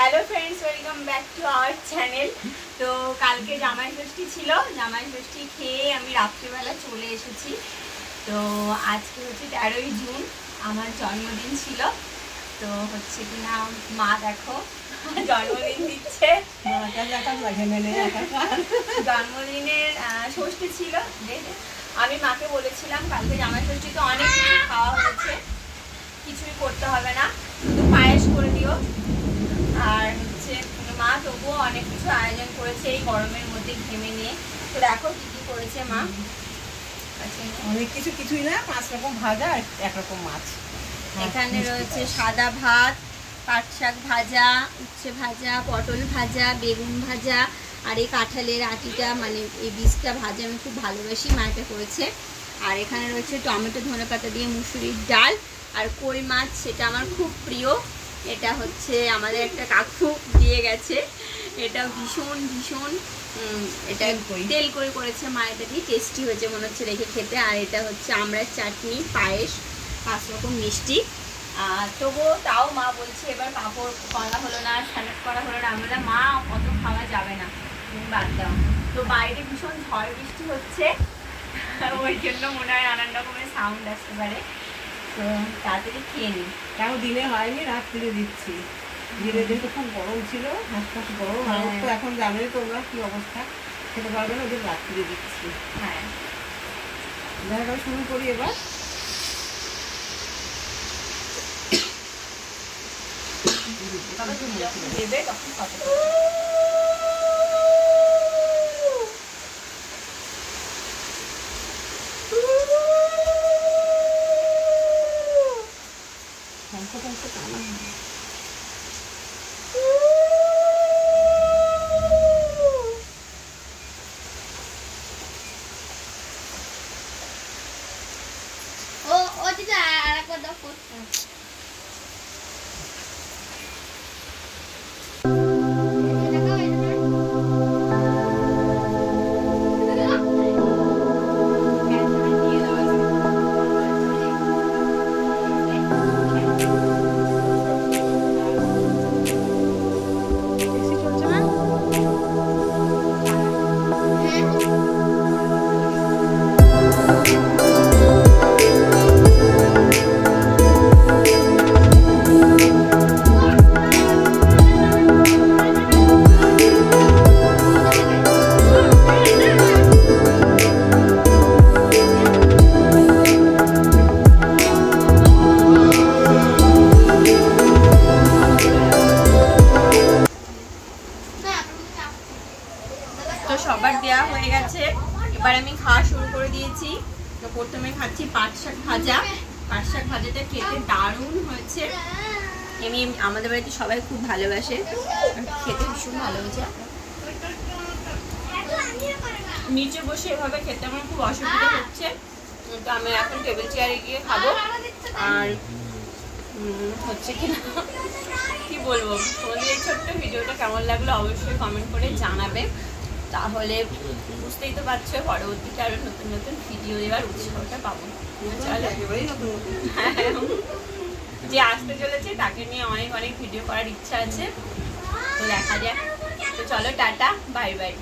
Hello friends, welcome back to our channel. तो কালকে জামাই ষষ্ঠী ছিল, জামাই ষষ্ঠী খেয়ে আমি রাত্রিবেলা চলে এসেছি। তো আজকে হচ্ছে 13ই জুন, আমার জন্মদিন ছিল। তো হচ্ছে কিনা মা দেখো জন্মদিন দিচ্ছে, জন্মদিনের ষষ্ঠী ছিল। আমি মাকে বলেছিলাম কালকে জামাই ষষ্ঠীতে অনেক কিছু খাওয়া হয়েছে, কিছুই করতে হবে না, শুধু পায়েস করে দিও। আর হচ্ছে মা তবুও অনেক কিছু আয়োজন করেছে এই গরমের মধ্যে ঘেমে নিয়ে। তো দেখো কি কি করেছে মা। অনেক কিছু, কিছুই না, 5 রকম ভাজা আর 1 রকম মাছ। এখানে রয়েছে সাদা ভাত, পাট শাক ভাজা, উচ্ছে ভাজা, পটল ভাজা, বেগুন ভাজা, আর এই কাঁঠালের আটিটা মানে এই বীজটা ভাজা আমি খুব ভালোবাসি, মা এটা করেছে। আর এখানে রয়েছে টমেটো ধনেপাতা দিয়ে মুসুরির ডাল আর কই মাছ, সেটা আমার খুব প্রিয়। এটা হচ্ছে আমাদের একটা কাকু দিয়ে গেছে, এটা ভীষণ ভীষণ এটা তেল করে করেছে মা, এটা দিয়ে টেস্টি হয়েছে মনে হচ্ছে রেখে খেতে। আর এটা হচ্ছে আমড়ার চাটনি, পায়েস, 5 রকম মিষ্টি। তবুও তাও মা বলছে এবার পাঁপড় করা হলো না, স্যালাড করা হলো না। আমরা মা অত খাওয়া যাবে না, তুমি বাদ দাও। তো বাইরে ভীষণ ঝড় বৃষ্টি হচ্ছে, ওই জন্য মনে হয় নানান রকমের সাউন্ড আসতে পারে। তো তাড়াতাড়ি খেয়ে নিই, তাও দিনে হয়নি, রাত্রিরে দিচ্ছি। দিনে যেহেতু খুব গরম ছিল, হাঁস গরম, তো এখন জানোই তোমরা কি অবস্থা, খেতে পারবে না, ওদের রাত্রিরে দিচ্ছি। হ্যাঁ দেখা শুরু করি এবার। দেবে তখন কত সবার দেওয়া হয়ে গেছে। এবার আমি খাওয়া শুরু করে দিয়েছি। তো প্রথমে খাচ্ছি পাট শাক ভাজা। পাট শাক ভাজাটা খেতে দারুণ হয়েছে। এমনি আমাদের বাড়িতে সবাই খুব ভালোবাসে, খেতে ভীষণ ভালো হয়েছে। নিচে বসে এভাবে খেতে আমার খুব অসুবিধা হচ্ছে, তো আমি এখন টেবিল চেয়ারে গিয়ে খাবো। আর হচ্ছে কি বলবো, তোমাদের এই ছোট্ট ভিডিওটা কেমন লাগলো অবশ্যই কমেন্ট করে জানাবে, তাহলে বুঝতেই তো পারছো পরবর্তীতে আরো নতুন নতুন ভিডিও দেওয়ার উৎসাহটা পাবো। যে আসতে চলেছে তাকে নিয়ে অনেক অনেক ভিডিও করার ইচ্ছা আছে, তো দেখা যাক। তো চলো টাটা, বাই বাই।